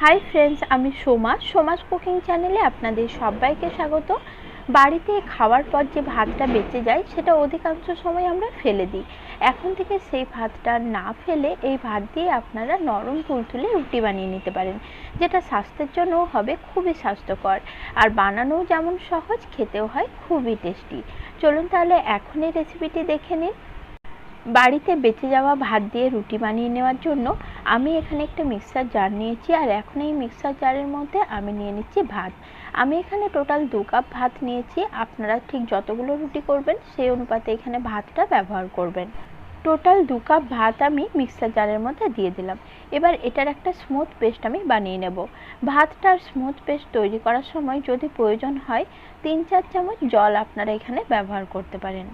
Hi friends, আমি Soma. Soma's cooking চ্যানেলে আপনাদের সবাইকে স্বাগত। বাড়িতে খাওয়ার পর যে ভাতটা বেঁচে যায় সেটা অধিকাংশ সময় আমরা ফেলে দিই। এখন থেকে সেই ভাতটা না ফেলে এই ভাত দিয়ে আপনারা নরম তুলতুলে রুটি বানিয়ে নিতে পারেন, যেটা স্বাস্থ্যের জন্যও হবে খুবই স্বাস্থ্যকর, আর বানানোও যেমন সহজ, খেতেও হয় খুবই টেস্টি। চলুন তাহলে এখন এই রেসিপিটি দেখে নিন। বাড়িতে বেঁচে যাওয়া ভাত দিয়ে রুটি বানিয়ে নেওয়ার জন্য আমি এখানে একটা মিক্সার জার নিয়েছি, আর এখন এই মিক্সার জারের মধ্যে আমি নিয়ে নিচ্ছি ভাত। আমি এখানে টোটাল 2 কাপ ভাত নিয়েছি। আপনারা ঠিক যতগুলো রুটি করবেন সেই অনুপাতে এখানে ভাতটা ব্যবহার করবেন। টোটাল 2 কাপ ভাত আমি মিক্সার জারের মধ্যে দিয়ে দিলাম। এবার এটার একটা স্মুথ পেস্ট আমি বানিয়ে নেব। ভাতটার স্মুথ পেস্ট তৈরি করার সময় যদি প্রয়োজন হয় 3-4 চামচ জল আপনারা এখানে ব্যবহার করতে পারেন।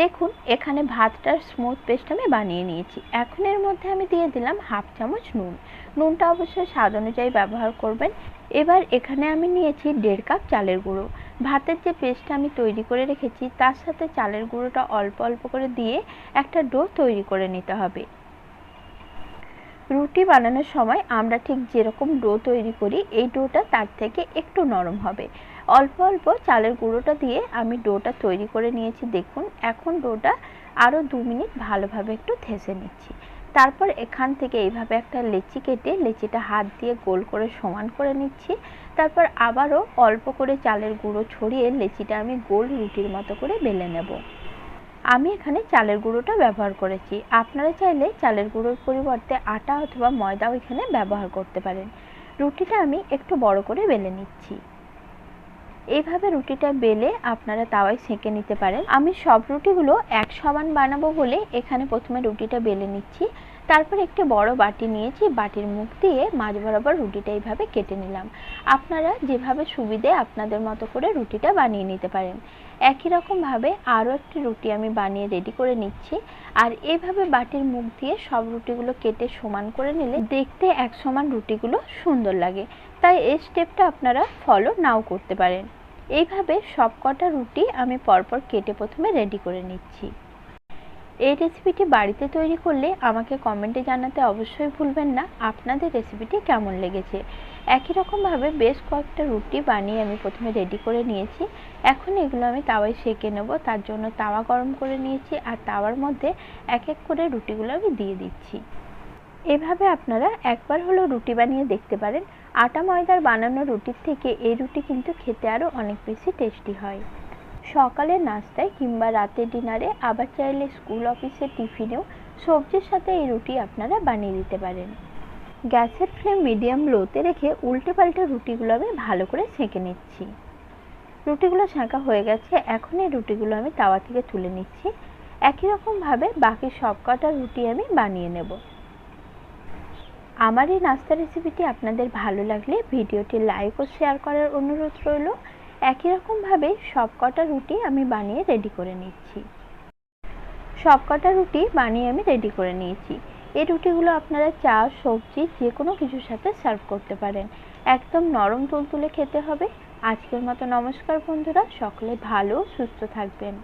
দেখুন, এখানে ভাতটার স্মুথ পেস্ট আমি বানিয়ে নিয়েছি। এখন এর মধ্যে আমি দিয়ে দিলাম 1/2 চামচ নুন। নুনটা অবশ্যই স্বাদ অনুযায়ী ব্যবহার করবেন। এবার এখানে আমি নিয়েছি 1.5 কাপ চালের গুঁড়ো। ভাতের যে পেস্টটা আমি তৈরি করে রেখেছি তার সাথে চালের গুঁড়োটা অল্প অল্প করে দিয়ে একটা ডো তৈরি করে নিতে হবে। রুটি বানানোর সময় আমরা ঠিক যেরকম ডো তৈরি করি এই ডোটা তার থেকে একটু নরম হবে। অল্প অল্প চালের গুঁড়োটা দিয়ে আমি ডোটা তৈরি করে নিয়েছি। দেখুন, এখন ডোটা আরও 2 মিনিট ভালোভাবে একটু থেসে নিচ্ছি। তারপর এখান থেকে এইভাবে একটা লেচি কেটে লেচিটা হাত দিয়ে গোল করে সমান করে নিচ্ছি। তারপর আবারও অল্প করে চালের গুঁড়ো ছড়িয়ে লেচিটা আমি গোল রুটির মতো করে বেলে নেব। আমি এখানে চালের গুঁড়োটা ব্যবহার করেছি। আপনারা চাইলে চালের গুঁড়োর পরিবর্তে আটা অথবা ময়দাও এখানে ব্যবহার করতে পারেন। রুটিটা আমি একটু বড় করে বেলে নিচ্ছি। এইভাবে রুটিটা বেলে আপনারা তাওয়ায় সেঁকে নিতে পারেন। আমি সব রুটিগুলো এক সমান বানাবো বলে এখানে প্রথমে রুটিটা বেলে নিচ্ছি। তারপর একটি বড় বাটি নিয়েছি, বাটির মুখ দিয়ে মাঝ বরাবর রুটিটা এইভাবে কেটে নিলাম। আপনারা যেভাবে সুবিধে আপনাদের মতো করে রুটিটা বানিয়ে নিতে পারেন। একই রকমভাবে আরও একটি রুটি আমি বানিয়ে রেডি করে নিচ্ছি। আর এইভাবে বাটির মুখ দিয়ে সব রুটিগুলো কেটে সমান করে নিলে দেখতে এক সমান রুটিগুলো সুন্দর লাগে। তাই এই স্টেপটা আপনারা ফলো নাও করতে পারেন। এইভাবে সব কটা রুটি আমি পরপর কেটে প্রথমে রেডি করে নিচ্ছি। এই রেসিপিটি বাড়িতে তৈরি করলে আমাকে কমেন্টে জানাতে অবশ্যই ভুলবেন না আপনাদের রেসিপিটি কেমন লেগেছে। একই রকমভাবে বেশ কয়েকটা রুটি বানিয়ে আমি প্রথমে রেডি করে নিয়েছি। এখন এগুলো আমি তাওয়ায় সেঁকে নেব। তার জন্য তাওয়া গরম করে নিয়েছি, আর তাওয়ার মধ্যে এক এক করে রুটিগুলো আমি দিয়ে দিচ্ছি। এভাবে আপনারা একবার হলেও রুটি বানিয়ে দেখতে পারেন। আটা ময়দার বানানো রুটির থেকে এই রুটি কিন্তু খেতে আরও অনেক বেশি টেস্টি হয়। সকালের নাস্তায় কিংবা রাতের ডিনারে, আবার চাইলে স্কুল অফিসের টিফিনেও সবজির সাথে এই রুটি আপনারা বানিয়ে দিতে পারেন। গ্যাসের ফ্লেম মিডিয়াম লোতে রেখে উল্টে পাল্টে রুটিগুলো আমি ভালো করে সেঁকে নিচ্ছি। রুটিগুলো সেঁকা হয়ে গেছে। এখন এই রুটিগুলো আমি তাওয়া থেকে তুলে নিচ্ছি। একই রকমভাবে বাকি সব কটা রুটি আমি বানিয়ে নেব। আমার এই নাস্তা রেসিপিটি আপনাদের ভালো লাগলে ভিডিওটি লাইক ও শেয়ার করার অনুরোধ রইল। একই রকমভাবে সব কটা রুটি আমি বানিয়ে রেডি করে নিচ্ছি। সব কটা রুটি বানিয়ে আমি রেডি করে নিয়েছি। এই রুটিগুলো আপনারা চা, সবজি যে কোনো কিছুর সাথে সার্ভ করতে পারেন। একদম নরম তুলতুলে খেতে হবে। আজকের মতো নমস্কার বন্ধুরা, সকলে ভালো সুস্থ থাকবেন।